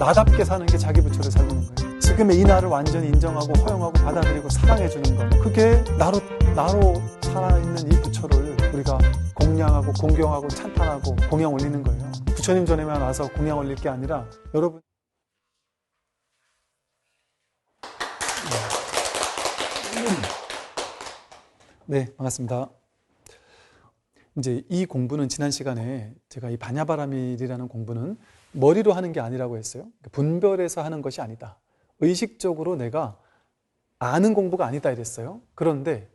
나답게 사는 게 자기 부처를 살보는 거예요. 지금의 이 나를 완전히 인정하고 허용하고 받아들이고 사랑해주는 것, 그게 나로 살아있는 이 부처를 우리가 공양하고 공경하고 찬탄하고 공양 올리는 거예요. 부처님 전에만 와서 공양 올릴 게 아니라 여러분, 네, 반갑습니다. 이제 이 공부는 지난 시간에 제가 이 바냐바라밀이라는 공부는 머리로 하는 게 아니라고 했어요. 분별해서 하는 것이 아니다. 의식적으로 내가 아는 공부가 아니다 이랬어요. 그런데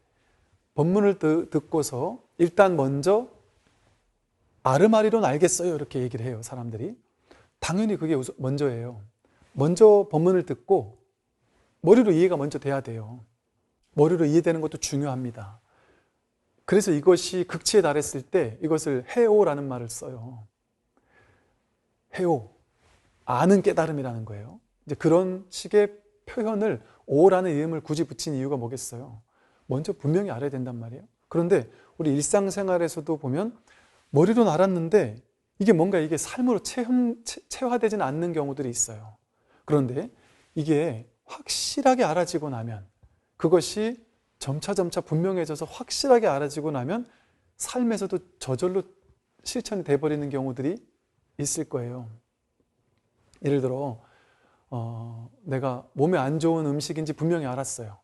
법문을 듣고서 일단 먼저 아르마리로는 알겠어요 이렇게 얘기를 해요, 사람들이. 당연히 그게 먼저예요. 먼저 법문을 듣고 머리로 이해가 먼저 돼야 돼요. 머리로 이해되는 것도 중요합니다. 그래서 이것이 극치에 달했을 때 이것을 해오라는 말을 써요. 해오, 아는 깨달음이라는 거예요. 이제 그런 식의 표현을 오라는 이름을 굳이 붙인 이유가 뭐겠어요? 먼저 분명히 알아야 된단 말이에요. 그런데 우리 일상생활에서도 보면 머리로는 알았는데 이게 뭔가 이게 삶으로 체화되지는 않는 경우들이 있어요. 그런데 이게 확실하게 알아지고 나면, 그것이 점차 분명해져서 확실하게 알아지고 나면 삶에서도 저절로 실천이 돼버리는 경우들이 있을 거예요. 예를 들어 내가 몸에 안 좋은 음식인지 분명히 알았어요.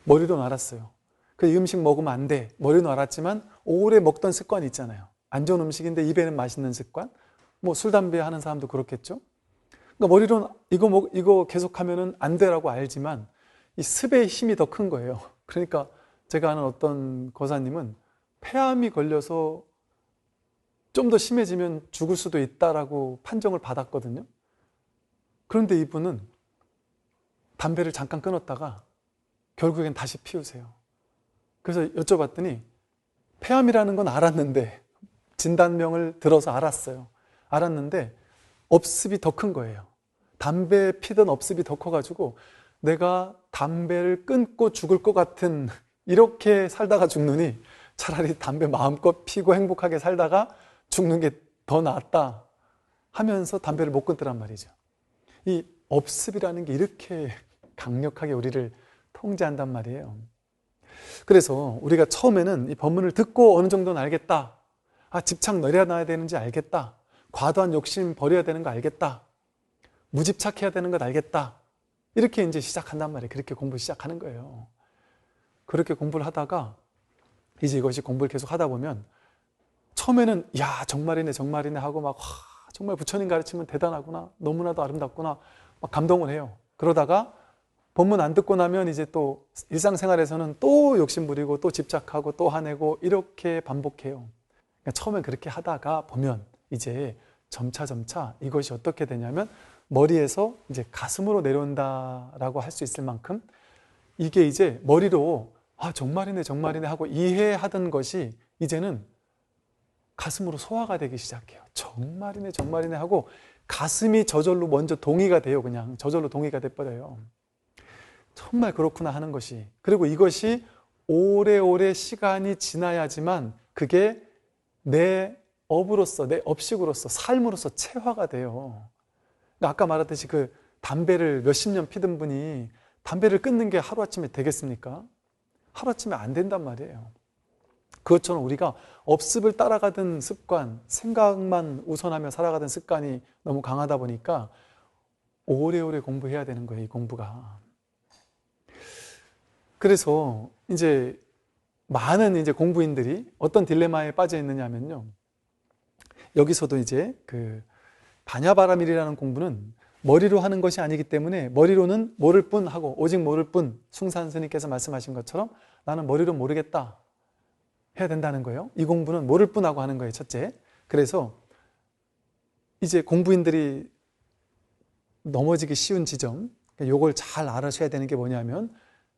머리로는 알았어요. 그 음식 먹으면 안 돼. 머리로는 알았지만 오래 먹던 습관이 있잖아요. 안 좋은 음식인데 입에는 맛있는 습관. 뭐 술, 담배 하는 사람도 그렇겠죠. 그러니까 머리로는 이거 계속하면은 안 돼라고 알지만 이 습의 힘이 더 큰 거예요. 그러니까 제가 아는 어떤 거사님은 폐암이 걸려서 좀 더 심해지면 죽을 수도 있다라고 판정을 받았거든요. 그런데 이분은 담배를 잠깐 끊었다가 결국엔 다시 피우세요. 그래서 여쭤봤더니 폐암이라는 건 알았는데, 진단명을 들어서 알았어요. 알았는데 업습이 더 큰 거예요. 담배 피던 업습이 더 커가지고 내가 담배를 끊고 죽을 것 같은, 이렇게 살다가 죽느니 차라리 담배 마음껏 피고 행복하게 살다가 죽는 게 더 낫다 하면서 담배를 못 끊더란 말이죠. 이 업습이라는 게 이렇게 강력하게 우리를 통제한단 말이에요. 그래서 우리가 처음에는 이 법문을 듣고 어느 정도는 알겠다. 집착 내려놔야 되는지 알겠다. 과도한 욕심 버려야 되는 거 알겠다. 무집착해야 되는 것 알겠다. 이렇게 이제 시작한단 말이에요. 그렇게 공부 시작하는 거예요. 그렇게 공부를 하다가 이제 이것이 공부를 계속 하다 보면 처음에는 야 정말이네 하고 막 정말 부처님 가르치면 대단하구나, 너무나도 아름답구나 막 감동을 해요. 그러다가 법문 안 듣고 나면 이제 또 일상생활에서는 또 욕심 부리고 또 집착하고 또 화내고 이렇게 반복해요. 그러니까 처음엔 그렇게 하다가 보면 이제 점차 이것이 어떻게 되냐면 머리에서 이제 가슴으로 내려온다라고 할 수 있을 만큼 이게 이제 머리로 정말이네 하고 이해하던 것이 이제는 가슴으로 소화가 되기 시작해요. 정말이네 하고 가슴이 저절로 먼저 동의가 돼요. 그냥 저절로 동의가 돼버려요. 정말 그렇구나 하는 것이. 그리고 이것이 오래오래 시간이 지나야지만 그게 내 업으로서, 내 업식으로서, 삶으로서 체화가 돼요. 그러니까 아까 말했듯이 그 담배를 몇십 년 피던 분이 담배를 끊는 게 하루아침에 되겠습니까? 하루아침에 안 된단 말이에요. 그것처럼 우리가 업습을 따라가던 습관, 생각만 우선하며 살아가던 습관이 너무 강하다 보니까 오래오래 공부해야 되는 거예요, 이 공부가. 그래서 이제 많은 이제 공부인들이 어떤 딜레마에 빠져 있느냐면요. 여기서도 이제 그 바냐바라밀이라는 공부는 머리로 하는 것이 아니기 때문에 머리로는 모를 뿐 하고 오직 모를 뿐, 숭산 스님께서 말씀하신 것처럼 나는 머리로 모르겠다 해야 된다는 거예요. 이 공부는 모를 뿐 하고 하는 거예요, 첫째. 그래서 이제 공부인들이 넘어지기 쉬운 지점, 이걸 잘 알아셔야 되는 게 뭐냐면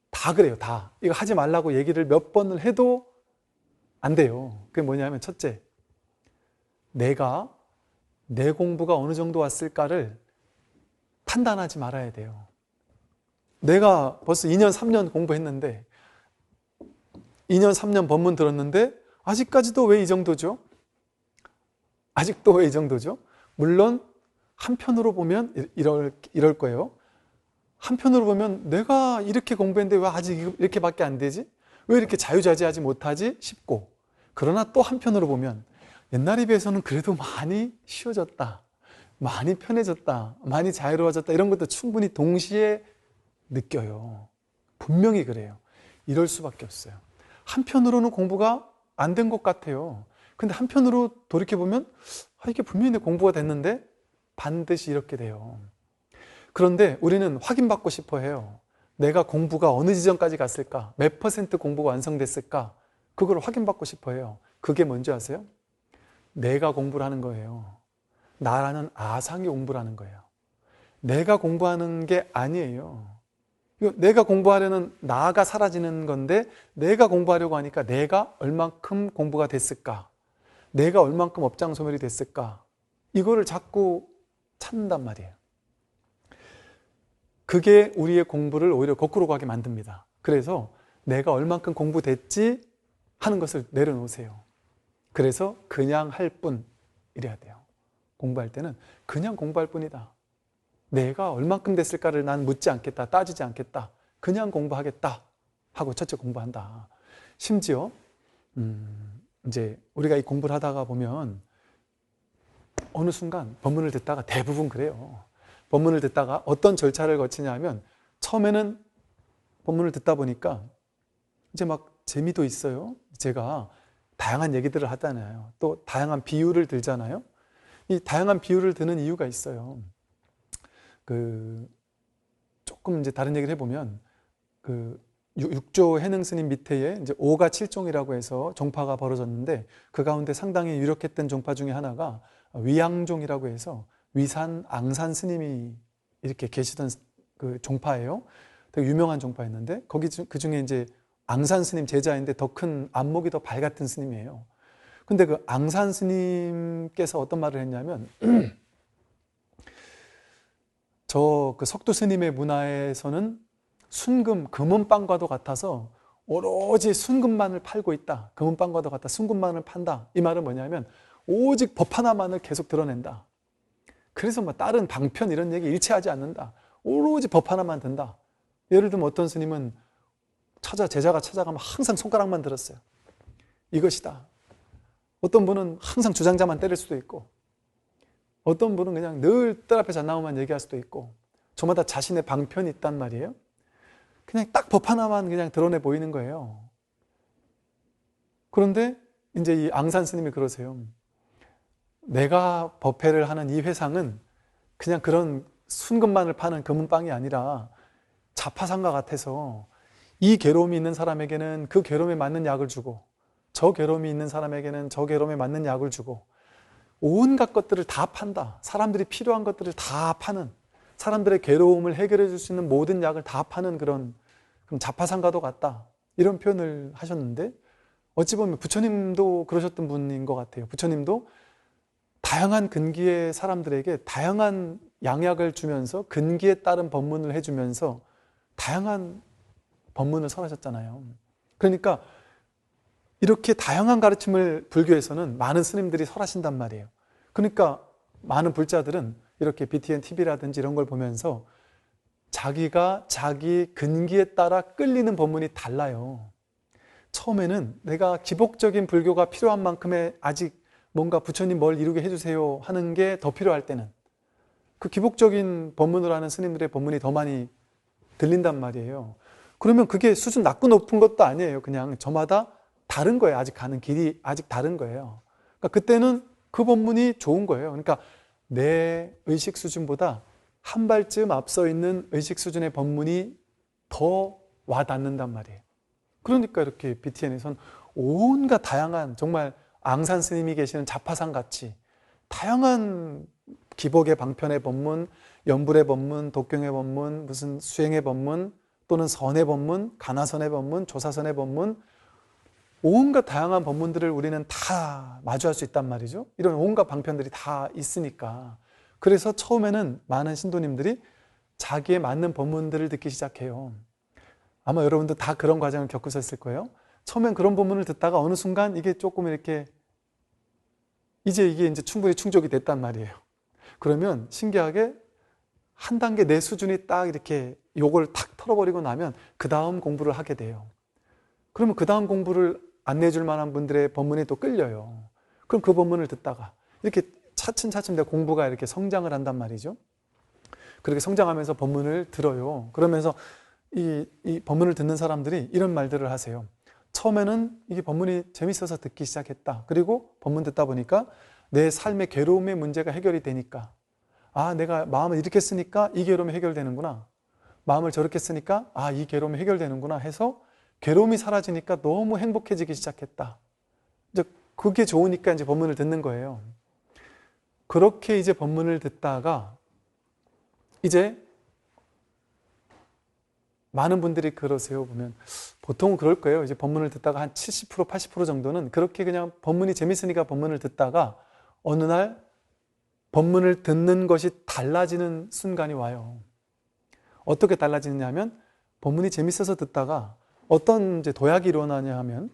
다 그래요, 다. 이거 하지 말라고 얘기를 몇 번을 해도 안 돼요. 그게 뭐냐면 첫째, 내가 내 공부가 어느 정도 왔을까를 판단하지 말아야 돼요. 내가 벌써 2년, 3년 공부했는데 2년, 3년 법문 들었는데 아직까지도 왜 이 정도죠? 아직도 왜 이 정도죠? 물론 한편으로 보면 이럴 거예요. 한편으로 보면 내가 이렇게 공부했는데 왜 아직 이렇게밖에 안 되지? 왜 이렇게 자유자재하지 못하지? 싶고, 그러나 또 한편으로 보면 옛날에 비해서는 그래도 많이 쉬워졌다, 많이 편해졌다, 많이 자유로워졌다, 이런 것도 충분히 동시에 느껴요. 분명히 그래요. 이럴 수밖에 없어요. 한편으로는 공부가 안 된 것 같아요. 근데 한편으로 돌이켜보면 이게 분명히 내 공부가 됐는데 반드시 이렇게 돼요. 그런데 우리는 확인받고 싶어 해요. 내가 공부가 어느 지점까지 갔을까? 몇 퍼센트 공부가 완성됐을까? 그걸 확인받고 싶어 해요. 그게 뭔지 아세요? 내가 공부를 하는 거예요. 나라는 아상이 공부를 하는 거예요. 내가 공부하는 게 아니에요. 내가 공부하려는 나가 사라지는 건데, 내가 공부하려고 하니까 내가 얼만큼 공부가 됐을까? 내가 얼만큼 업장 소멸이 됐을까? 이거를 자꾸 찾는단 말이에요. 그게 우리의 공부를 오히려 거꾸로 가게 만듭니다. 그래서 내가 얼만큼 공부됐지 하는 것을 내려놓으세요. 그래서 그냥 할 뿐 이래야 돼요. 공부할 때는 그냥 공부할 뿐이다. 내가 얼만큼 됐을까를 난 묻지 않겠다, 따지지 않겠다, 그냥 공부하겠다 하고 첫째 공부한다. 심지어 이제 우리가 이 공부를 하다가 보면 어느 순간 법문을 듣다가, 대부분 그래요. 법문을 듣다가 어떤 절차를 거치냐 하면, 처음에는 법문을 듣다 보니까 이제 막 재미도 있어요. 제가 다양한 얘기들을 하잖아요. 또 다양한 비유를 들잖아요. 이 다양한 비유를 드는 이유가 있어요. 조금 이제 다른 얘기를 해보면, 육조 해능 스님 밑에에 이제 5가 7종이라고 해서 종파가 벌어졌는데, 그 가운데 상당히 유력했던 종파 중에 하나가 위양종이라고 해서 위산 앙산 스님이 이렇게 계시던 그 종파예요. 되게 유명한 종파였는데, 그 중에 이제 앙산 스님 제자인데 더 큰 안목이 더 밝았던 스님이에요. 근데 그 앙산 스님께서 어떤 말을 했냐면, 그 석두 스님의 문화에서는 순금, 금은빵과도 같아서 오로지 순금만을 팔고 있다. 금은빵과도 같다. 순금만을 판다. 이 말은 뭐냐면 오직 법 하나만을 계속 드러낸다. 그래서 뭐 다른 방편 이런 얘기 일체하지 않는다. 오로지 법 하나만 든다. 예를 들면 어떤 스님은 제자가 찾아가면 항상 손가락만 들었어요. 이것이다. 어떤 분은 항상 주장자만 때릴 수도 있고, 어떤 분은 그냥 늘 뜰 앞에 잘 나오만 얘기할 수도 있고, 저마다 자신의 방편이 있단 말이에요. 그냥 딱 법 하나만 그냥 드러내 보이는 거예요. 그런데 이제 이 앙산 스님이 그러세요. 내가 법회를 하는 이 회상은 그냥 그런 순금만을 파는 금은빵이 아니라 자파상과 같아서, 이 괴로움이 있는 사람에게는 그 괴로움에 맞는 약을 주고, 저 괴로움이 있는 사람에게는 저 괴로움에 맞는 약을 주고, 온갖 것들을 다 판다. 사람들이 필요한 것들을 다 파는, 사람들의 괴로움을 해결해 줄 수 있는 모든 약을 다 파는 그런 자파상과도 같다. 이런 표현을 하셨는데, 어찌 보면 부처님도 그러셨던 분인 것 같아요. 부처님도 다양한 근기의 사람들에게 다양한 양약을 주면서 근기에 따른 법문을 해주면서 다양한 법문을 설하셨잖아요. 그러니까 이렇게 다양한 가르침을 불교에서는 많은 스님들이 설하신단 말이에요. 그러니까 많은 불자들은 이렇게 BTN TV라든지 이런 걸 보면서 자기가 자기 근기에 따라 끌리는 법문이 달라요. 처음에는 내가 기복적인 불교가 필요한 만큼의 아직 뭔가 부처님 뭘 이루게 해주세요 하는 게 더 필요할 때는 그 기복적인 법문을 하는 스님들의 법문이 더 많이 들린단 말이에요. 그러면 그게 수준 낮고 높은 것도 아니에요. 그냥 저마다 다른 거예요. 아직 가는 길이 아직 다른 거예요. 그러니까 그때는 그 법문이 좋은 거예요. 그러니까 내 의식 수준보다 한 발쯤 앞서 있는 의식 수준의 법문이 더 와닿는단 말이에요. 그러니까 이렇게 BTN에선 온갖 다양한, 정말 앙산 스님이 계시는 자파상 같이 다양한 기복의 방편의 법문, 연불의 법문, 독경의 법문, 무슨 수행의 법문, 또는 선의 법문, 가나선의 법문, 조사선의 법문, 온갖 다양한 법문들을 우리는 다 마주할 수 있단 말이죠. 이런 온갖 방편들이 다 있으니까. 그래서 처음에는 많은 신도님들이 자기에 맞는 법문들을 듣기 시작해요. 아마 여러분도 다 그런 과정을 겪으셨을 거예요. 처음엔 그런 법문을 듣다가 어느 순간 이게 조금 이렇게 이제 충분히 충족이 됐단 말이에요. 그러면 신기하게 한 단계 내 수준이 딱 이렇게 요걸 탁 털어버리고 나면 그 다음 공부를 하게 돼요. 그러면 그 다음 공부를 안내해줄 만한 분들의 법문에 또 끌려요. 그럼 그 법문을 듣다가 이렇게 차츰차츰 내 공부가 이렇게 성장을 한단 말이죠. 그렇게 성장하면서 법문을 들어요. 그러면서 이 법문을 듣는 사람들이 이런 말들을 하세요. 처음에는 이게 법문이 재밌어서 듣기 시작했다. 그리고 법문 듣다 보니까 내 삶의 괴로움의 문제가 해결이 되니까, 아, 내가 마음을 이렇게 쓰니까 이 괴로움이 해결되는구나. 마음을 저렇게 쓰니까 이 괴로움이 해결되는구나 해서 괴로움이 사라지니까 너무 행복해지기 시작했다. 이제 그게 좋으니까 이제 법문을 듣는 거예요. 그렇게 이제 법문을 듣다가 이제 많은 분들이 그러세요. 보면 보통은 그럴 거예요. 이제 법문을 듣다가 한 70%, 80% 정도는 그렇게 그냥 법문이 재밌으니까 법문을 듣다가 어느 날 법문을 듣는 것이 달라지는 순간이 와요. 어떻게 달라지느냐 하면 법문이 재밌어서 듣다가 어떤 이제 도약이 일어나냐 하면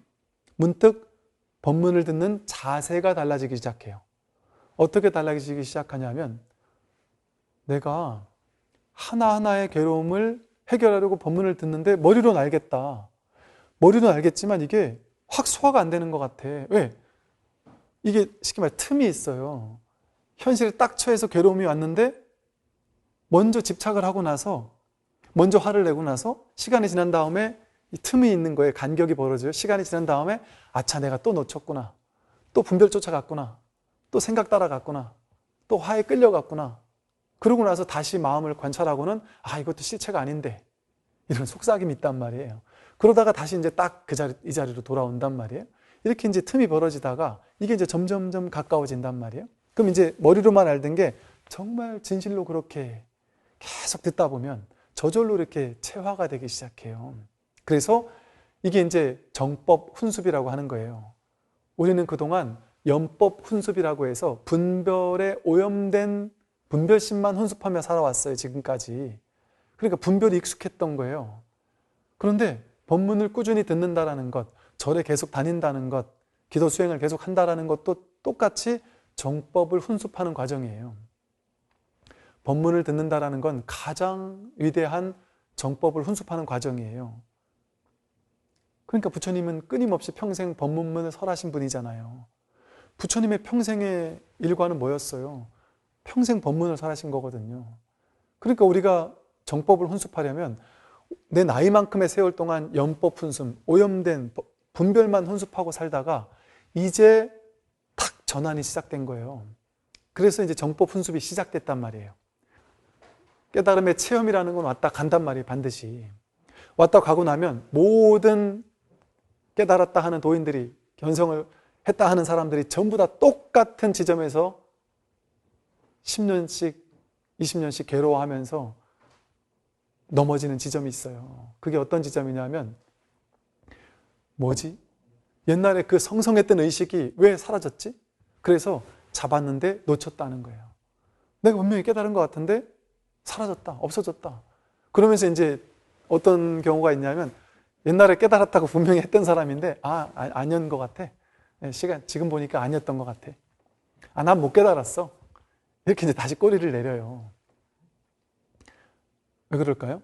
문득 법문을 듣는 자세가 달라지기 시작해요. 어떻게 달라지기 시작하냐면 내가 하나하나의 괴로움을 해결하려고 법문을 듣는데 머리로는 알겠다. 머리로는 알겠지만 이게 확 소화가 안 되는 것 같아. 왜? 이게 쉽게 말해 틈이 있어요. 현실에 딱 처해서 괴로움이 왔는데 먼저 집착을 하고 나서 먼저 화를 내고 나서 시간이 지난 다음에 이 틈이 있는 거예요. 간격이 벌어져요. 시간이 지난 다음에 아차 내가 또 놓쳤구나. 또 분별 쫓아갔구나. 또 생각 따라갔구나. 또 화에 끌려갔구나. 그러고 나서 다시 마음을 관찰하고는 이것도 실체가 아닌데 이런 속삭임이 있단 말이에요. 그러다가 다시 이제 딱 이 자리로 돌아온단 말이에요. 이렇게 이제 틈이 벌어지다가 이게 이제 점점점 가까워진단 말이에요. 그럼 이제 머리로만 알던 게 정말 진실로 그렇게 계속 듣다 보면 저절로 이렇게 체화가 되기 시작해요. 그래서 이게 이제 정법 훈습이라고 하는 거예요. 우리는 그동안 연법 훈습이라고 해서 분별에 오염된 분별심만 훈습하며 살아왔어요. 지금까지. 그러니까 분별이 익숙했던 거예요. 그런데 법문을 꾸준히 듣는다라는 것, 절에 계속 다닌다는 것, 기도 수행을 계속 한다라는 것도 똑같이 정법을 훈습하는 과정이에요. 법문을 듣는다라는 건 가장 위대한 정법을 훈습하는 과정이에요. 그러니까 부처님은 끊임없이 평생 법문문을 설하신 분이잖아요. 부처님의 평생의 일과는 뭐였어요? 평생 법문을 설하신 거거든요. 그러니까 우리가 정법을 훈습하려면 내 나이만큼의 세월 동안 연법 훈습, 오염된 분별만 훈습하고 살다가 이제 탁 전환이 시작된 거예요. 그래서 이제 정법 훈습이 시작됐단 말이에요. 깨달음의 체험이라는 건 왔다 간단 말이에요. 반드시. 왔다 가고 나면 모든 깨달았다 하는 도인들이, 견성을 했다 하는 사람들이 전부 다 똑같은 지점에서 10년씩 20년씩 괴로워하면서 넘어지는 지점이 있어요. 그게 어떤 지점이냐면 뭐지? 옛날에 그 성성했던 의식이 왜 사라졌지? 그래서 잡았는데 놓쳤다는 거예요. 내가 분명히 깨달은 것 같은데 사라졌다, 없어졌다. 그러면서 이제 어떤 경우가 있냐면 옛날에 깨달았다고 분명히 했던 사람인데 아니었던 것 같아. 지금 보니까 아니었던 것 같아. 난 못 깨달았어. 이렇게 이제 다시 꼬리를 내려요. 왜 그럴까요?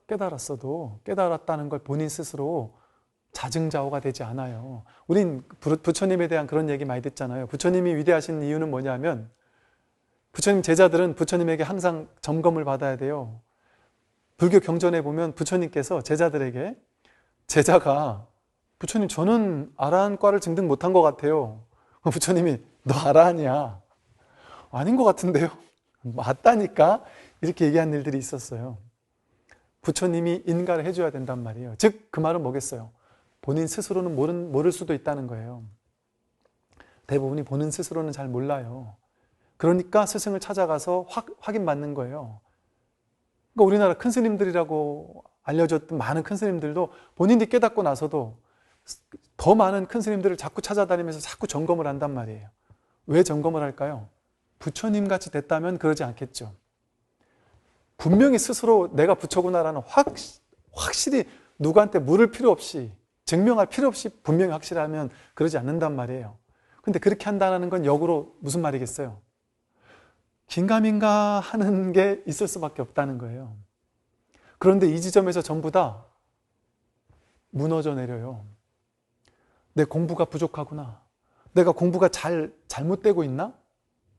깨달았어도 깨달았다는 걸 본인 스스로 자증자오가 되지 않아요. 우린 부처님에 대한 그런 얘기 많이 듣잖아요. 부처님이 위대하신 이유는 뭐냐면 부처님 제자들은 부처님에게 항상 점검을 받아야 돼요. 불교 경전에 보면 부처님께서 제자들에게 제자가 부처님 저는 아라한과를 증득 못한 것 같아요. 부처님이 너 아라한이야. 아닌 것 같은데요. 맞다니까 이렇게 얘기한 일들이 있었어요. 부처님이 인가를 해줘야 된단 말이에요. 즉 그 말은 뭐겠어요? 본인 스스로는 모를 수도 있다는 거예요. 대부분이 본인 스스로는 잘 몰라요. 그러니까 스승을 찾아가서 확인받는 거예요. 그러니까 우리나라 큰 스님들이라고 알려졌던 많은 큰 스님들도 본인이 깨닫고 나서도 더 많은 큰 스님들을 자꾸 찾아다니면서 자꾸 점검을 한단 말이에요. 왜 점검을 할까요? 부처님 같이 됐다면 그러지 않겠죠. 분명히 스스로 내가 부처구나라는 확실히 누구한테 물을 필요 없이 증명할 필요 없이 분명히 확실하면 그러지 않는단 말이에요. 근데 그렇게 한다는 건 역으로 무슨 말이겠어요? 긴가민가 하는 게 있을 수밖에 없다는 거예요. 그런데 이 지점에서 전부 다 무너져 내려요. 내 공부가 부족하구나. 내가 공부가 잘못되고 있나?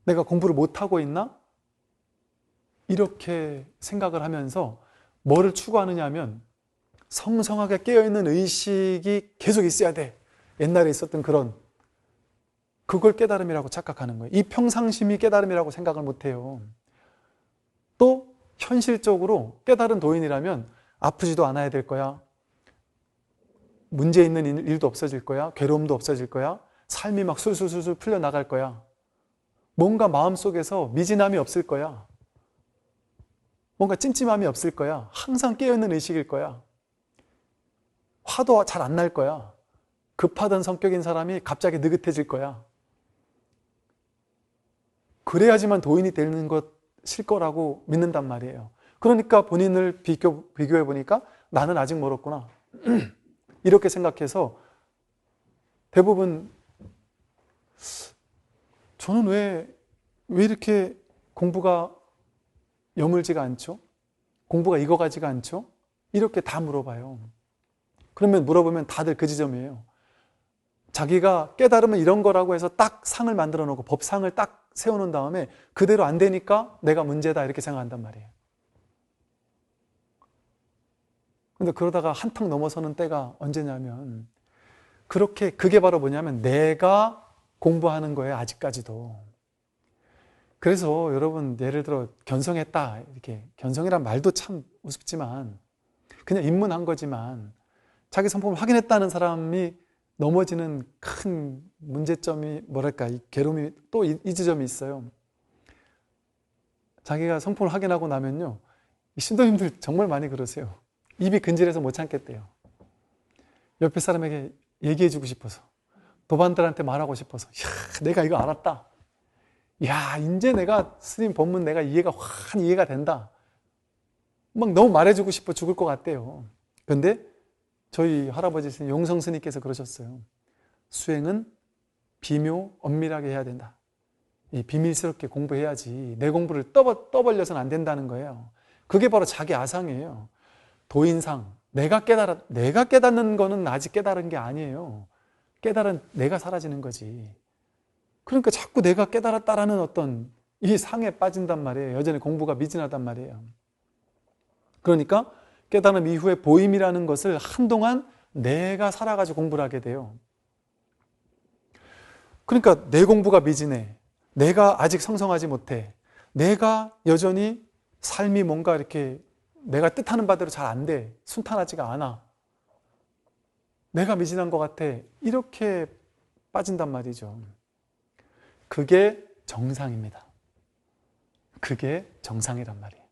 내가 공부를 못하고 있나? 이렇게 생각을 하면서 뭐를 추구하느냐 하면 성성하게 깨어있는 의식이 계속 있어야 돼. 옛날에 있었던 그걸 깨달음이라고 착각하는 거예요. 이 평상심이 깨달음이라고 생각을 못해요. 또 현실적으로 깨달은 도인이라면 아프지도 않아야 될 거야. 문제 있는 일도 없어질 거야. 괴로움도 없어질 거야. 삶이 막 술술술술 풀려나갈 거야. 뭔가 마음속에서 미진함이 없을 거야. 뭔가 찜찜함이 없을 거야. 항상 깨어있는 의식일 거야. 화도 잘 안 날 거야. 급하던 성격인 사람이 갑자기 느긋해질 거야. 그래야지만 도인이 되는 것일 거라고 믿는단 말이에요. 그러니까 본인을 비교해 보니까 나는 아직 멀었구나. 이렇게 생각해서 대부분 저는 왜 이렇게 공부가 여물지가 않죠? 공부가 익어가지가 않죠? 이렇게 다 물어봐요. 그러면 물어보면 다들 그 지점이에요. 자기가 깨달으면 이런 거라고 해서 딱 상을 만들어 놓고 법상을 딱 세워놓은 다음에 그대로 안 되니까 내가 문제다 이렇게 생각한단 말이에요. 근데 그러다가 한탕 넘어서는 때가 언제냐면 그게 바로 뭐냐면 내가 공부하는 거예요. 아직까지도. 그래서 여러분 예를 들어 견성했다 이렇게 견성이란 말도 참 우습지만 그냥 입문한 거지만 자기 성품을 확인했다는 사람이 넘어지는 큰 문제점이 뭐랄까 이 괴로움이 또 이 지점이 있어요. 자기가 성품을 확인하고 나면요 이 신도님들 정말 많이 그러세요. 입이 근질해서 못 참겠대요. 옆에 사람에게 얘기해주고 싶어서 도반들한테 말하고 싶어서 야 내가 이거 알았다. 야 이제 내가 스님 법문 내가 확 이해가 된다. 막 너무 말해주고 싶어 죽을 것 같대요. 그런데 저희 할아버지 스님 용성 스님께서 그러셨어요. 수행은 비묘 엄밀하게 해야 된다. 이 비밀스럽게 공부해야지 내 공부를 떠벌려서는 안 된다는 거예요. 그게 바로 자기 아상이에요. 도인상 내가 깨닫는 거는 아직 깨달은 게 아니에요. 깨달은 내가 사라지는 거지. 그러니까 자꾸 내가 깨달았다라는 어떤 이 상에 빠진단 말이에요. 여전히 공부가 미진하단 말이에요. 그러니까 깨달음 이후에 보임이라는 것을 한동안 내가 살아가지고 공부를 하게 돼요. 그러니까 내 공부가 미진해. 내가 아직 성성하지 못해. 내가 여전히 삶이 뭔가 이렇게 내가 뜻하는 바대로 잘 안 돼. 순탄하지가 않아. 내가 미진한 것 같아. 이렇게 빠진단 말이죠. 그게 정상입니다. 그게 정상이란 말이에요.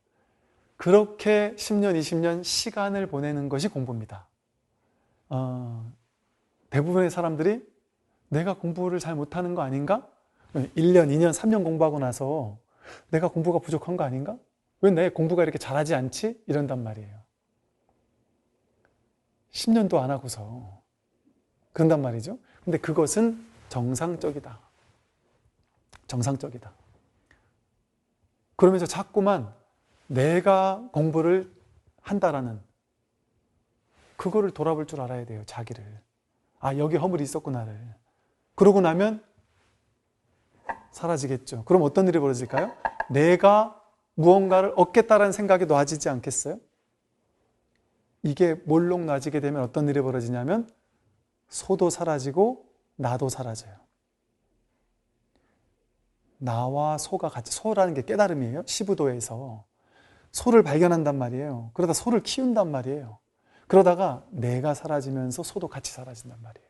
그렇게 10년, 20년 시간을 보내는 것이 공부입니다. 대부분의 사람들이 내가 공부를 잘 못하는 거 아닌가? 1년, 2년, 3년 공부하고 나서 내가 공부가 부족한 거 아닌가? 왜 내 공부가 이렇게 잘하지 않지? 이런단 말이에요. 10년도 안 하고서 그런단 말이죠. 근데 그것은 정상적이다. 정상적이다. 그러면서 자꾸만 내가 공부를 한다라는 그거를 돌아볼 줄 알아야 돼요. 자기를. 아 여기 허물이 있었구나를. 그러고 나면 사라지겠죠. 그럼 어떤 일이 벌어질까요? 내가 무언가를 얻겠다라는 생각이 놔지지 않겠어요? 이게 몰록 놔지게 되면 어떤 일이 벌어지냐면 소도 사라지고 나도 사라져요. 나와 소가 같이, 소라는 게 깨달음이에요. 시부도에서 소를 발견한단 말이에요. 그러다 소를 키운단 말이에요. 그러다가 내가 사라지면서 소도 같이 사라진단 말이에요.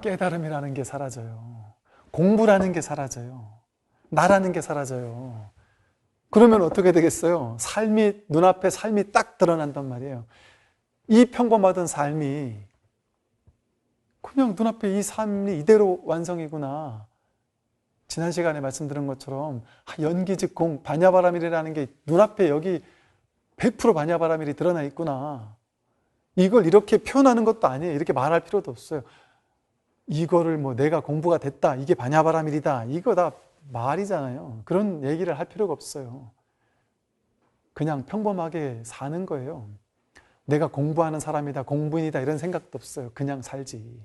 깨달음이라는 게 사라져요. 공부라는 게 사라져요. 나라는 게 사라져요. 그러면 어떻게 되겠어요? 눈앞에 삶이 딱 드러난단 말이에요. 이 평범하던 삶이 그냥 눈앞에 이 삶이 이대로 완성이구나. 지난 시간에 말씀드린 것처럼 연기즉공, 반야바라밀이라는 게 눈앞에 여기 100% 반야바라밀이 드러나 있구나. 이걸 이렇게 표현하는 것도 아니에요. 이렇게 말할 필요도 없어요. 이거를 뭐 내가 공부가 됐다, 이게 바냐바라밀이다, 이거 다 말이잖아요. 그런 얘기를 할 필요가 없어요. 그냥 평범하게 사는 거예요. 내가 공부하는 사람이다, 공부인이다 이런 생각도 없어요. 그냥 살지.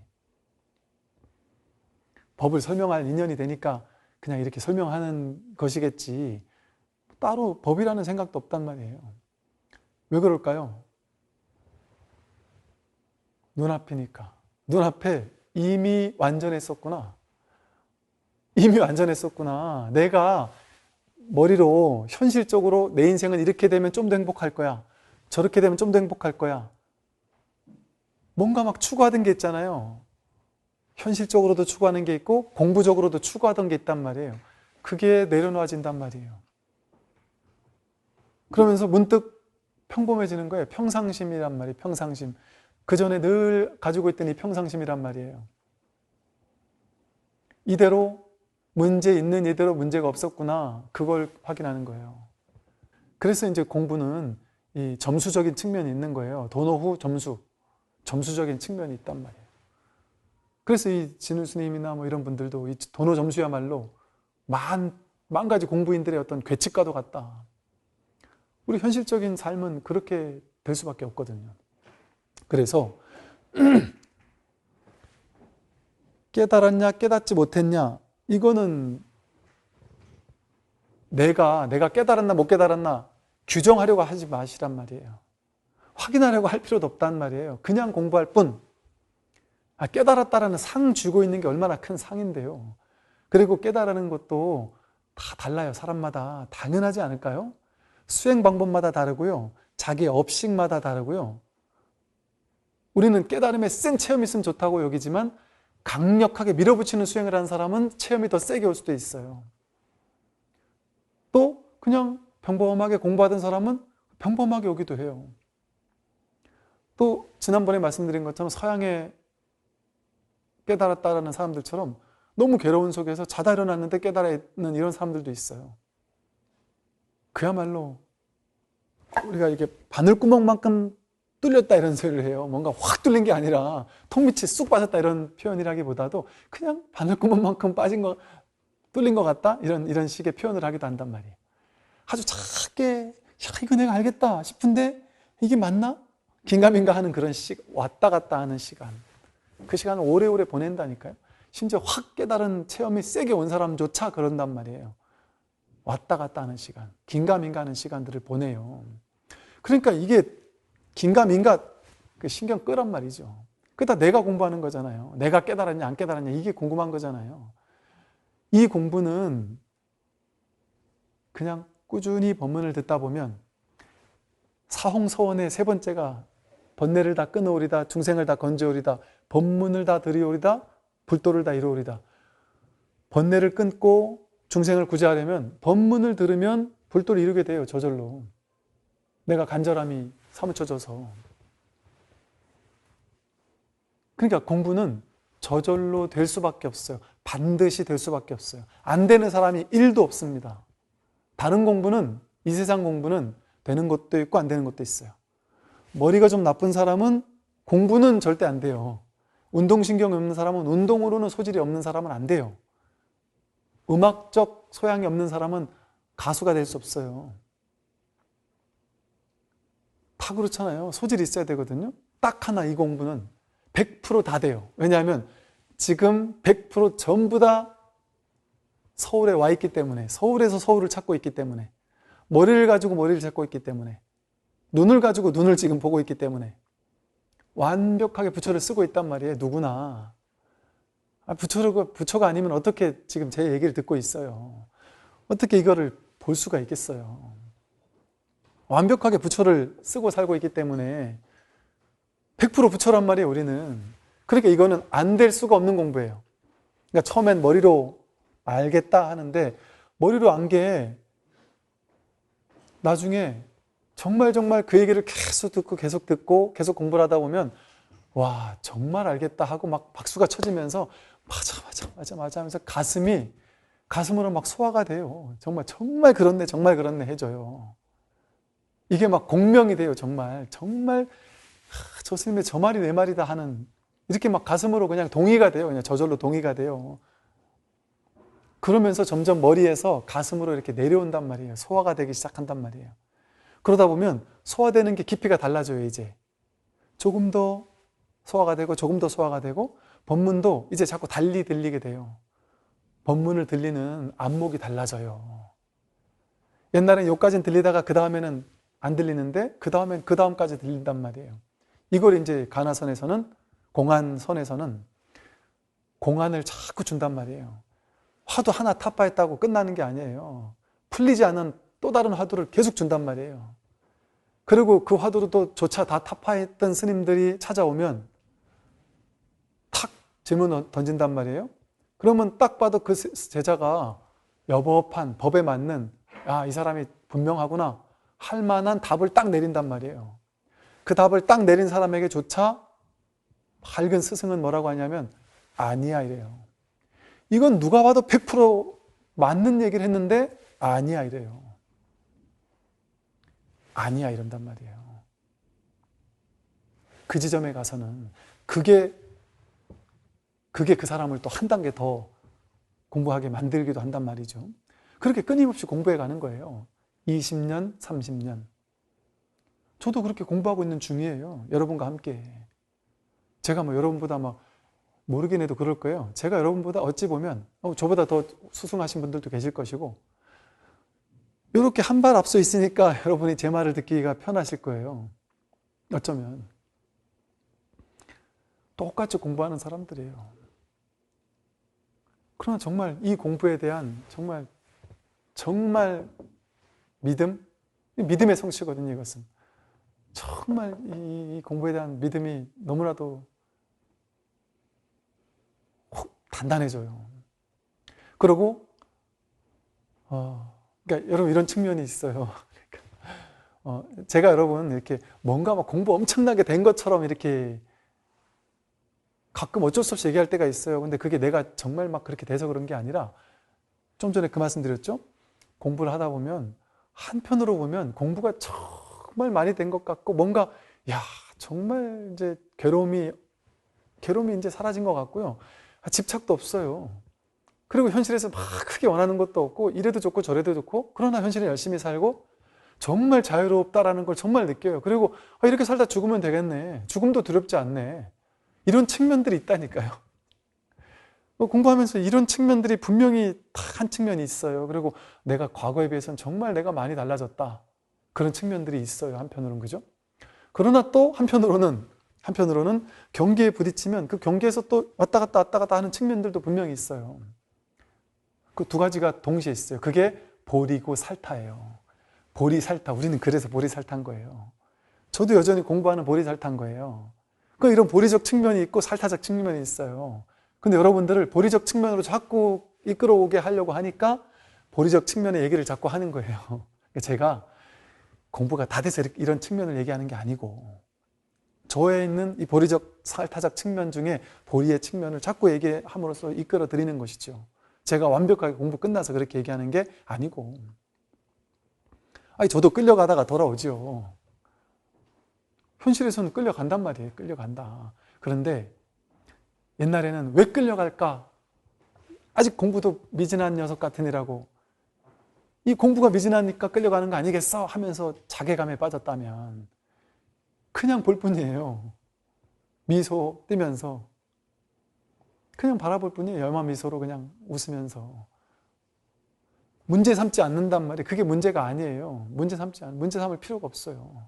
법을 설명할 인연이 되니까 그냥 이렇게 설명하는 것이겠지, 따로 법이라는 생각도 없단 말이에요. 왜 그럴까요? 눈앞이니까. 눈앞에 이미 완전했었구나. 이미 완전했었구나. 내가 머리로 현실적으로 내 인생은 이렇게 되면 좀 더 행복할 거야, 저렇게 되면 좀 더 행복할 거야, 뭔가 막 추구하던 게 있잖아요. 현실적으로도 추구하는 게 있고 공부적으로도 추구하던 게 있단 말이에요. 그게 내려놓아진단 말이에요. 그러면서 문득 평범해지는 거예요. 평상심이란 말이에요. 평상심. 그 전에 늘 가지고 있던 이 평상심이란 말이에요. 이대로 문제 있는 이대로 문제가 없었구나, 그걸 확인하는 거예요. 그래서 이제 공부는 이 점수적인 측면이 있는 거예요. 도노 후 점수적인 측면이 있단 말이에요. 그래서 이 진우 스님이나 뭐 이런 분들도 이 도노 점수야말로 만 가지 공부인들의 어떤 괴칙과도 같다. 우리 현실적인 삶은 그렇게 될 수밖에 없거든요. 그래서 깨달았냐 깨닫지 못했냐, 이거는 내가 깨달았나 못 깨달았나 규정하려고 하지 마시란 말이에요. 확인하려고 할 필요도 없단 말이에요. 그냥 공부할 뿐. 깨달았다라는 상 쥐고 있는 게 얼마나 큰 상인데요. 그리고 깨달은 것도 다 달라요. 사람마다. 당연하지 않을까요? 수행 방법마다 다르고요, 자기 업식마다 다르고요. 우리는 깨달음에 센 체험이 있으면 좋다고 여기지만 강력하게 밀어붙이는 수행을 하는 사람은 체험이 더 세게 올 수도 있어요. 또 그냥 평범하게 공부하던 사람은 평범하게 오기도 해요. 또 지난번에 말씀드린 것처럼 서양에 깨달았다라는 사람들처럼 너무 괴로운 속에서 자다 일어났는데 깨달아있는 이런 사람들도 있어요. 그야말로 우리가 이게 바늘구멍만큼 뚫렸다 이런 소리를 해요. 뭔가 확 뚫린 게 아니라 턱밑이 쑥 빠졌다 이런 표현이라기보다도 그냥 바늘구멍만큼 뚫린 것 같다, 이런 식의 표현을 하기도 한단 말이에요. 아주 작게, 야, 이거 내가 알겠다 싶은데 이게 맞나? 긴가민가 하는 그런 왔다 갔다 하는 시간. 그 시간을 오래오래 보낸다니까요. 심지어 확 깨달은 체험이 세게 온 사람조차 그런단 말이에요. 왔다 갔다 하는 시간, 긴가민가 하는 시간들을 보내요. 그러니까 이게 긴가민가 신경 끄란 말이죠. 그다 내가 공부하는 거잖아요. 내가 깨달았냐 안 깨달았냐 이게 궁금한 거잖아요. 이 공부는 그냥 꾸준히 법문을 듣다 보면 사홍서원의 세 번째가 번뇌를 다 끊어오리다, 중생을 다 건져오리다, 법문을 다 들이오리다, 불도를 다 이루오리다. 번뇌를 끊고 중생을 구제하려면 법문을 들으면 불도를 이루게 돼요. 저절로. 내가 간절함이 사무쳐져서. 그러니까 공부는 저절로 될 수밖에 없어요. 반드시 될 수밖에 없어요. 안 되는 사람이 1도 없습니다. 다른 공부는, 이 세상 공부는 되는 것도 있고 안 되는 것도 있어요. 머리가 좀 나쁜 사람은 공부는 절대 안 돼요. 운동신경이 없는 사람은, 운동으로는 소질이 없는 사람은 안 돼요. 음악적 소양이 없는 사람은 가수가 될 수 없어요. 다 그렇잖아요. 소질이 있어야 되거든요. 딱 하나, 이 공부는 100% 다 돼요. 왜냐하면 지금 100% 전부 다 서울에 와 있기 때문에, 서울에서 서울을 찾고 있기 때문에, 머리를 가지고 머리를 찾고 있기 때문에, 눈을 가지고 눈을 지금 보고 있기 때문에 완벽하게 부처를 쓰고 있단 말이에요. 누구나. 부처가 아니면 어떻게 지금 제 얘기를 듣고 있어요. 어떻게 이거를 볼 수가 있겠어요. 완벽하게 부처를 쓰고 살고 있기 때문에 100% 부처란 말이에요. 우리는. 그러니까 이거는 안 될 수가 없는 공부예요. 그러니까 처음엔 머리로 알겠다 하는데 머리로 안 게 나중에 정말 그 얘기를 계속 듣고 계속 공부를 하다 보면 와, 정말 알겠다 하고 막 박수가 쳐지면서 맞아 하면서 가슴으로 막 소화가 돼요. 정말 그렇네 해줘요. 이게 막 공명이 돼요. 정말 저 스님의 저 말이 내 말이다 하는 이렇게 막 가슴으로 그냥 동의가 돼요. 그냥 저절로 동의가 돼요. 그러면서 점점 머리에서 가슴으로 이렇게 내려온단 말이에요. 소화가 되기 시작한단 말이에요. 그러다 보면 소화되는 게 깊이가 달라져요, 이제. 조금 더 소화가 되고, 조금 더 소화가 되고, 법문도 이제 자꾸 달리 들리게 돼요. 법문을 들리는 안목이 달라져요. 옛날엔 여기까지는 들리다가 그 다음에는 안 들리는데, 그 다음엔 그 다음까지 들린단 말이에요. 이걸 이제 가나선에서는, 공안선에서는 공안을 자꾸 준단 말이에요. 화두 하나 타파했다고 끝나는 게 아니에요. 풀리지 않은 또 다른 화두를 계속 준단 말이에요. 그리고 그 화두로 또 조차 다 타파했던 스님들이 찾아오면 탁 질문을 던진단 말이에요. 그러면 딱 봐도 그 제자가 여법한 법에 맞는 이 사람이 분명하구나 할 만한 답을 딱 내린단 말이에요. 그 답을 딱 내린 사람에게조차 밝은 스승은 뭐라고 하냐면 아니야 이래요. 이건 누가 봐도 100% 맞는 얘기를 했는데 아니야 이래요. 아니야 이런단 말이에요. 그 지점에 가서는 그게 그 사람을 또 한 단계 더 공부하게 만들기도 한단 말이죠. 그렇게 끊임없이 공부해 가는 거예요. 20년, 30년. 저도 그렇게 공부하고 있는 중이에요. 여러분과 함께. 제가 뭐 여러분보다 막 모르긴 해도 그럴 거예요. 제가 여러분보다 어찌 보면 저보다 더 수승하신 분들도 계실 것이고 이렇게 한 발 앞서 있으니까 여러분이 제 말을 듣기가 편하실 거예요. 어쩌면. 똑같이 공부하는 사람들이에요. 그러나 정말 이 공부에 대한 정말 믿음의 성취거든요, 이것은. 정말 이 공부에 대한 믿음이 너무나도 단단해져요. 그리고 그러니까 여러분 이런 측면이 있어요. 제가 여러분 이렇게 뭔가 막 공부 엄청나게 된 것처럼 이렇게 가끔 어쩔 수 없이 얘기할 때가 있어요. 근데 그게 내가 정말 막 그렇게 돼서 그런 게 아니라 좀 전에 그 말씀 드렸죠? 공부를 하다 보면 한편으로 보면 공부가 정말 많이 된 것 같고 뭔가 정말 이제 괴로움이 이제 사라진 것 같고요. 집착도 없어요. 그리고 현실에서 막 크게 원하는 것도 없고 이래도 좋고 저래도 좋고 그러나 현실에 열심히 살고 정말 자유롭다라는 걸 정말 느껴요. 그리고 이렇게 살다 죽으면 되겠네. 죽음도 두렵지 않네. 이런 측면들이 있다니까요. 공부하면서 이런 측면들이 분명히 딱 한 측면이 있어요. 그리고 내가 과거에 비해서는 정말 내가 많이 달라졌다. 그런 측면들이 있어요. 한편으로는. 그죠? 그러나 또 한편으로는 경계에 부딪히면 그 경계에서 또 왔다 갔다 하는 측면들도 분명히 있어요. 그 두 가지가 동시에 있어요. 그게 보리고 살타예요. 보리살타. 우리는 그래서 보리살타인 거예요. 저도 여전히 공부하는 보리살타인 거예요. 그러니까 이런 보리적 측면이 있고 살타적 측면이 있어요. 근데 여러분들을 보리적 측면으로 자꾸 이끌어오게 하려고 하니까 보리적 측면의 얘기를 자꾸 하는 거예요. 제가 공부가 다 돼서 이런 측면을 얘기하는 게 아니고 저에 있는 이 보리적 살타적 측면 중에 보리의 측면을 자꾸 얘기함으로써 이끌어 드리는 것이죠. 제가 완벽하게 공부 끝나서 그렇게 얘기하는 게 아니고 저도 끌려가다가 돌아오죠. 현실에서는 끌려간단 말이에요. 끌려간다. 그런데 옛날에는 왜 끌려갈까? 아직 공부도 미진한 녀석 같으니라고 이 공부가 미진하니까 끌려가는 거 아니겠어? 하면서 자괴감에 빠졌다면 그냥 볼 뿐이에요. 미소 띠면서 그냥 바라볼 뿐이에요. 열마 미소로 그냥 웃으면서 문제 삼지 않는단 말이에요. 그게 문제가 아니에요. 문제 삼을 필요가 없어요.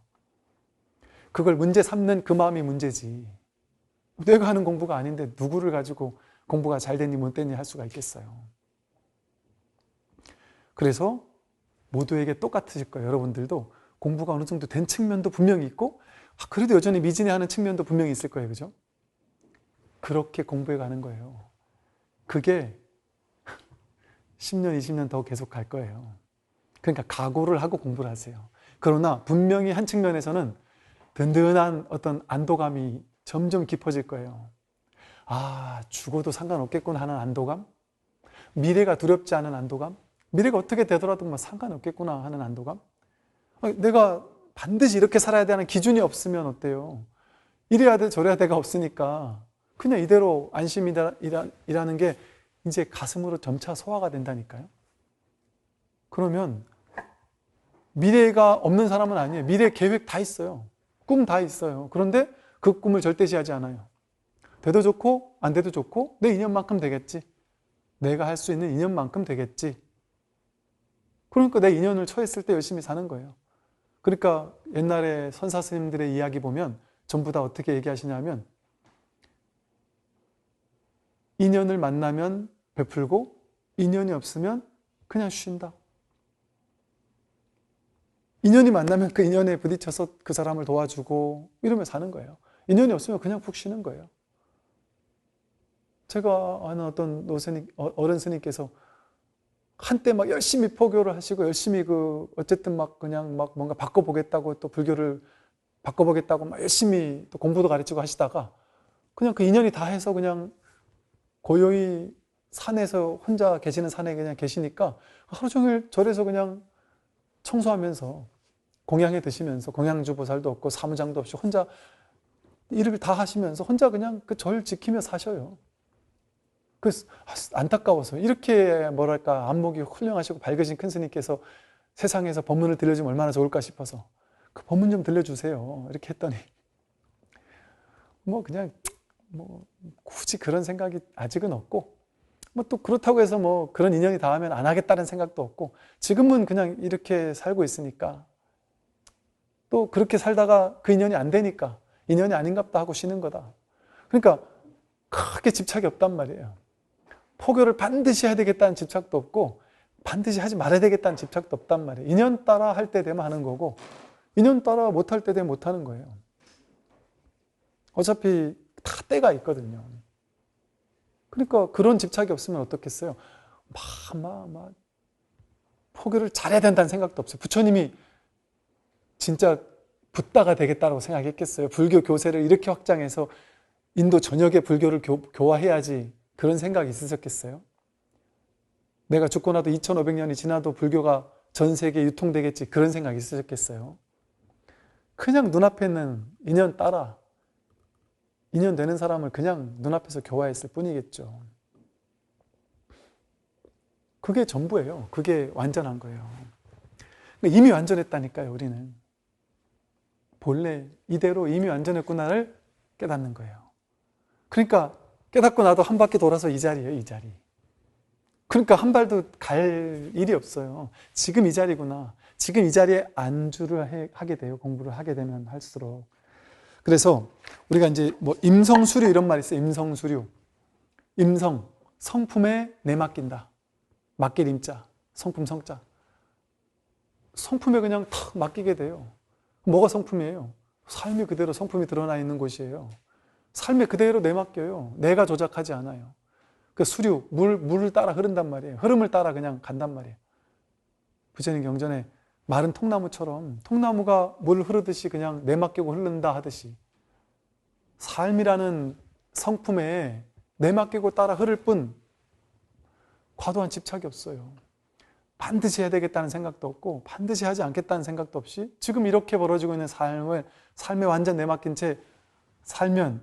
그걸 문제 삼는 그 마음이 문제지. 내가 하는 공부가 아닌데 누구를 가지고 공부가 잘 됐니 못 됐니 할 수가 있겠어요. 그래서 모두에게 똑같으실 거예요. 여러분들도 공부가 어느 정도 된 측면도 분명히 있고 그래도 여전히 미진해하는 측면도 분명히 있을 거예요. 그죠? 그렇게 공부해 가는 거예요. 그게 10년, 20년 더 계속 갈 거예요. 그러니까 각오를 하고 공부를 하세요. 그러나 분명히 한 측면에서는 든든한 어떤 안도감이 점점 깊어질 거예요. 죽어도 상관없겠구나 하는 안도감? 미래가 두렵지 않은 안도감? 미래가 어떻게 되더라도 뭐 상관없겠구나 하는 안도감? 내가 반드시 이렇게 살아야 되는 기준이 없으면 어때요? 이래야 돼 저래야 돼가 없으니까 그냥 이대로 안심이라는 게 이제 가슴으로 점차 소화가 된다니까요. 그러면 미래가 없는 사람은 아니에요. 미래 계획 다 있어요. 꿈 다 있어요. 그런데 그 꿈을 절대시하지 않아요. 돼도 좋고 안 돼도 좋고 내 인연만큼 되겠지. 내가 할 수 있는 인연만큼 되겠지. 그러니까 내 인연을 처했을 때 열심히 사는 거예요. 그러니까 옛날에 선사 스님들의 이야기 보면 전부 다 어떻게 얘기하시냐면 인연을 만나면 베풀고 인연이 없으면 그냥 쉰다. 인연이 만나면 그 인연에 부딪혀서 그 사람을 도와주고 이러면 사는 거예요. 인연이 없으면 그냥 푹 쉬는 거예요. 제가 아는 어떤 어른 스님께서 한때 막 열심히 포교를 하시고 열심히 어쨌든 막 그냥 막 뭔가 바꿔보겠다고 또 불교를 바꿔보겠다고 막 열심히 또 공부도 가르치고 하시다가 그냥 그 인연이 다 해서 그냥 고요히 산에서 혼자 계시는 산에 그냥 계시니까 하루 종일 절에서 그냥 청소하면서 공양해 드시면서 공양주 보살도 없고 사무장도 없이 혼자 일을 다 하시면서 혼자 그냥 그 절 지키며 사셔요. 그래서 안타까워서 이렇게 뭐랄까 안목이 훌륭하시고 밝으신 큰 스님께서 세상에서 법문을 들려주면 얼마나 좋을까 싶어서 그 법문 좀 들려주세요. 이렇게 했더니 뭐 그냥 뭐 굳이 그런 생각이 아직은 없고 뭐 또 그렇다고 해서 뭐 그런 인연이 닿으면 안 하겠다는 생각도 없고 지금은 그냥 이렇게 살고 있으니까 또 그렇게 살다가 그 인연이 안 되니까 인연이 아닌갑다 하고 쉬는 거다. 그러니까 크게 집착이 없단 말이에요. 포교를 반드시 해야 되겠다는 집착도 없고 반드시 하지 말아야 되겠다는 집착도 없단 말이에요. 인연 따라 할 때 되면 하는 거고 인연 따라 못 할 때 되면 못 하는 거예요. 어차피 다 때가 있거든요. 그러니까 그런 집착이 없으면 어떻겠어요? 막 포교를 잘해야 된다는 생각도 없어요. 부처님이 진짜 붓다가 되겠다고 생각했겠어요? 불교 교세를 이렇게 확장해서 인도 전역의 불교를 교화해야지 그런 생각이 있으셨겠어요? 내가 죽고 나도 2500년이 지나도 불교가 전 세계에 유통되겠지 그런 생각이 있으셨겠어요? 그냥 눈앞에 있는 인연 따라 인연 되는 사람을 그냥 눈앞에서 교화했을 뿐이겠죠. 그게 전부예요. 그게 완전한 거예요. 이미 완전했다니까요, 우리는. 본래 이대로 이미 완전했구나를 깨닫는 거예요. 그러니까 깨닫고 나도 한 바퀴 돌아서 이 자리예요, 이 자리. 그러니까 한 발도 갈 일이 없어요. 지금 이 자리구나. 지금 이 자리에 안주를 하게 돼요. 공부를 하게 되면 할수록. 그래서 우리가 이제 뭐 임성수류 이런 말이 있어요. 임성수류. 임성, 성품에 내맡긴다. 맡길 임자, 성품 성자. 성품에 그냥 탁 맡기게 돼요. 뭐가 성품이에요? 삶이 그대로 성품이 드러나 있는 곳이에요. 삶에 그대로 내맡겨요. 내가 조작하지 않아요. 그 수류, 물을 따라 흐른단 말이에요. 흐름을 따라 그냥 간단 말이에요. 부처님 경전에 마른 통나무처럼 통나무가 물 흐르듯이 그냥 내맡기고 흐른다 하듯이 삶이라는 성품에 내맡기고 따라 흐를 뿐 과도한 집착이 없어요. 반드시 해야 되겠다는 생각도 없고 반드시 하지 않겠다는 생각도 없이 지금 이렇게 벌어지고 있는 삶에 완전 내맡긴 채 살면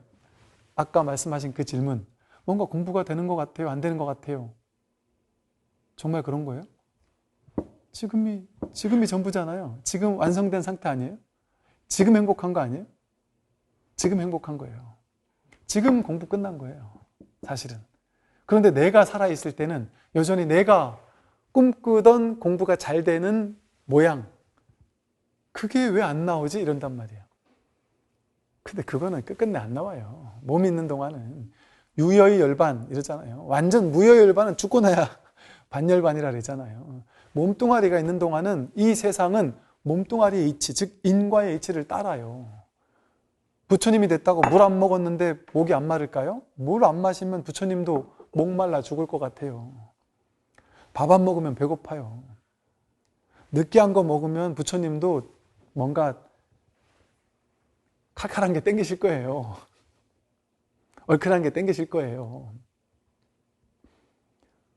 아까 말씀하신 그 질문 뭔가 공부가 되는 것 같아요? 안 되는 것 같아요? 정말 그런 거예요? 지금이 전부잖아요. 지금 완성된 상태 아니에요? 지금 행복한 거 아니에요? 지금 행복한 거예요. 지금 공부 끝난 거예요. 사실은. 그런데 내가 살아있을 때는 여전히 내가 꿈꾸던 공부가 잘 되는 모양 그게 왜 안 나오지? 이런단 말이에요. 근데 그거는 끝끝내 안 나와요. 몸이 있는 동안은 유여의 열반 이러잖아요. 완전 무여의 열반은 죽고 나야 반열반이라 그러잖아요. 몸뚱아리가 있는 동안은 이 세상은 몸뚱아리의 이치, 즉 인과의 이치를 따라요. 부처님이 됐다고 물 안 먹었는데 목이 안 마를까요? 물 안 마시면 부처님도 목말라 죽을 것 같아요. 밥 안 먹으면 배고파요. 느끼한 거 먹으면 부처님도 뭔가 칼칼한 게 땡기실 거예요. 얼큰한 게 땡기실 거예요.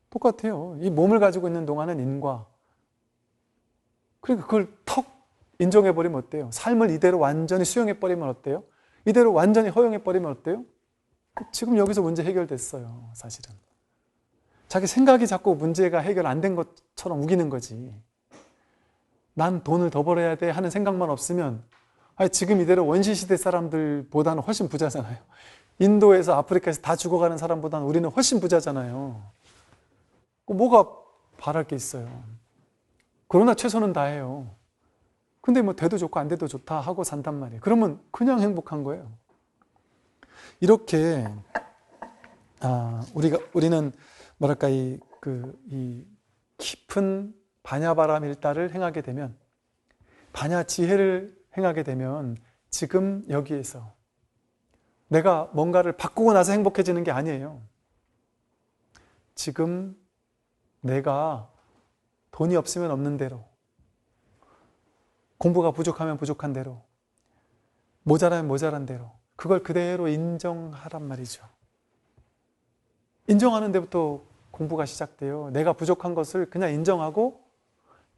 똑같아요. 이 몸을 가지고 있는 동안은 인과. 그러니까 그걸 턱 인정해버리면 어때요? 삶을 이대로 완전히 수용해버리면 어때요? 이대로 완전히 허용해버리면 어때요? 지금 여기서 문제 해결됐어요, 사실은. 자기 생각이 자꾸 문제가 해결 안 된 것처럼 우기는 거지. 난 돈을 더 벌어야 돼 하는 생각만 없으면, 아니, 지금 이대로 원시시대 사람들보다는 훨씬 부자잖아요. 인도에서 아프리카에서 다 죽어가는 사람보다는 우리는 훨씬 부자잖아요. 뭐가 바랄 게 있어요. 그러나 최선은 다해요. 근데 뭐 돼도 좋고 안 돼도 좋다 하고 산단 말이에요. 그러면 그냥 행복한 거예요. 이렇게 우리는 뭐랄까 이 깊은 반야바람 일다를 행하게 되면, 반야 지혜를 행하게 되면 지금 여기에서 내가 뭔가를 바꾸고 나서 행복해지는 게 아니에요. 지금 내가 돈이 없으면 없는 대로, 공부가 부족하면 부족한 대로, 모자라면 모자란 대로, 그걸 그대로 인정하란 말이죠. 인정하는 데부터 공부가 시작돼요. 내가 부족한 것을 그냥 인정하고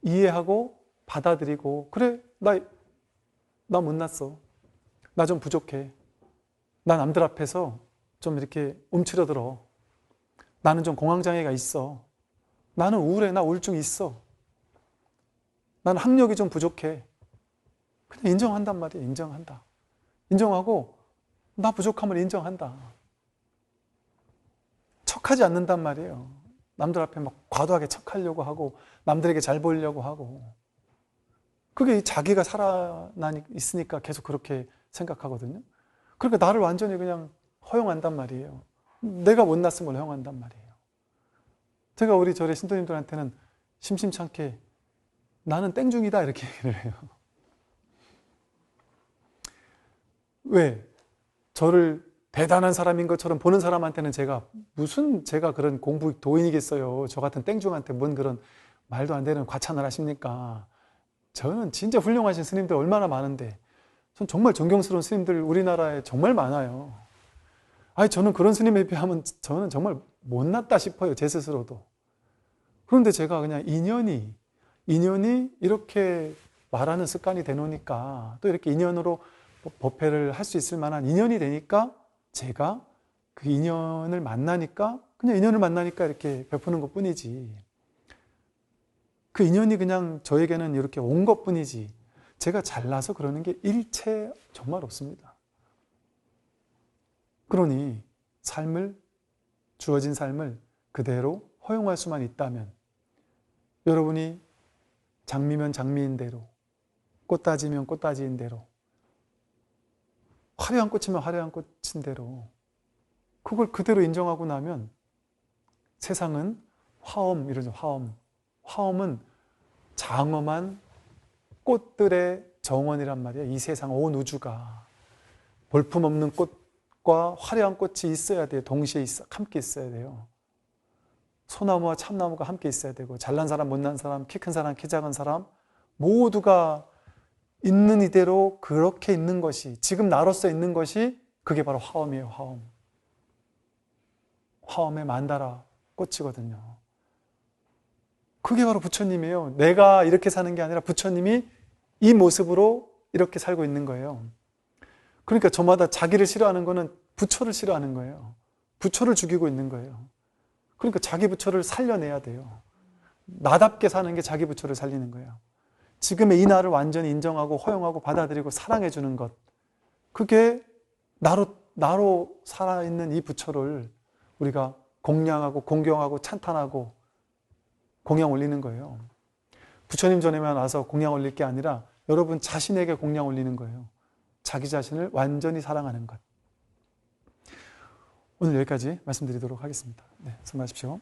이해하고 받아들이고, 그래, 나 못났어. 나 좀 부족해. 나 남들 앞에서 좀 이렇게 움츠러들어. 나는 좀 공황장애가 있어. 나는 우울해. 나 우울증 있어. 나는 학력이 좀 부족해. 그냥 인정한단 말이에요. 인정한다. 인정하고 나 부족함을 인정한다. 척하지 않는단 말이에요. 남들 앞에 막 과도하게 척하려고 하고 남들에게 잘 보이려고 하고. 그게 자기가 있으니까 계속 그렇게 생각하거든요. 그러니까 나를 완전히 그냥 허용한단 말이에요. 내가 못났음을 허용한단 말이에요. 제가 우리 절의 신도님들한테는 심심찮게 나는 땡중이다 이렇게 얘기를 해요. 왜? 저를 대단한 사람인 것처럼 보는 사람한테는 제가 그런 공부 도인이겠어요. 저 같은 땡중한테 뭔 그런 말도 안 되는 과찬을 하십니까? 저는 진짜 훌륭하신 스님들 얼마나 많은데, 전 정말 존경스러운 스님들 우리나라에 정말 많아요. 아니, 저는 그런 스님에 비하면 저는 정말 못났다 싶어요, 제 스스로도. 그런데 제가 그냥 인연이 이렇게 말하는 습관이 되노니까, 또 이렇게 인연으로 법회를 할 수 있을 만한 인연이 되니까, 제가 그 인연을 만나니까 이렇게 베푸는 것 뿐이지, 그 인연이 그냥 저에게는 이렇게 온 것 뿐이지, 제가 잘나서 그러는 게 일체 정말 없습니다. 그러니 주어진 삶을 그대로 허용할 수만 있다면, 여러분이 장미면 장미인 대로, 꽃다지면 꽃다지인 대로, 화려한 꽃이면 화려한 꽃인 대로, 그걸 그대로 인정하고 나면 세상은 이러죠. 화엄은 장엄한 꽃들의 정원이란 말이에요. 이 세상 온 우주가 볼품없는 꽃과 화려한 꽃이 있어야 돼요. 동시에 함께 있어야 돼요. 소나무와 참나무가 함께 있어야 되고, 잘난 사람, 못난 사람, 키 큰 사람, 키 작은 사람 모두가 있는 이대로 그렇게 있는 것이, 지금 나로서 있는 것이 그게 바로 화엄이에요. 화엄의 만다라 꽃이거든요. 그게 바로 부처님이에요. 내가 이렇게 사는 게 아니라 부처님이 이 모습으로 이렇게 살고 있는 거예요. 그러니까 저마다 자기를 싫어하는 거는 부처를 싫어하는 거예요. 부처를 죽이고 있는 거예요. 그러니까 자기 부처를 살려내야 돼요. 나답게 사는 게 자기 부처를 살리는 거예요. 지금의 이 나를 완전히 인정하고 허용하고 받아들이고 사랑해 주는 것, 그게 나로 살아있는 이 부처를 우리가 공양하고 공경하고 찬탄하고 공양 올리는 거예요. 부처님 전에만 와서 공양 올릴 게 아니라 여러분 자신에게 공양 올리는 거예요. 자기 자신을 완전히 사랑하는 것. 오늘 여기까지 말씀드리도록 하겠습니다. 네, 수고하십시오.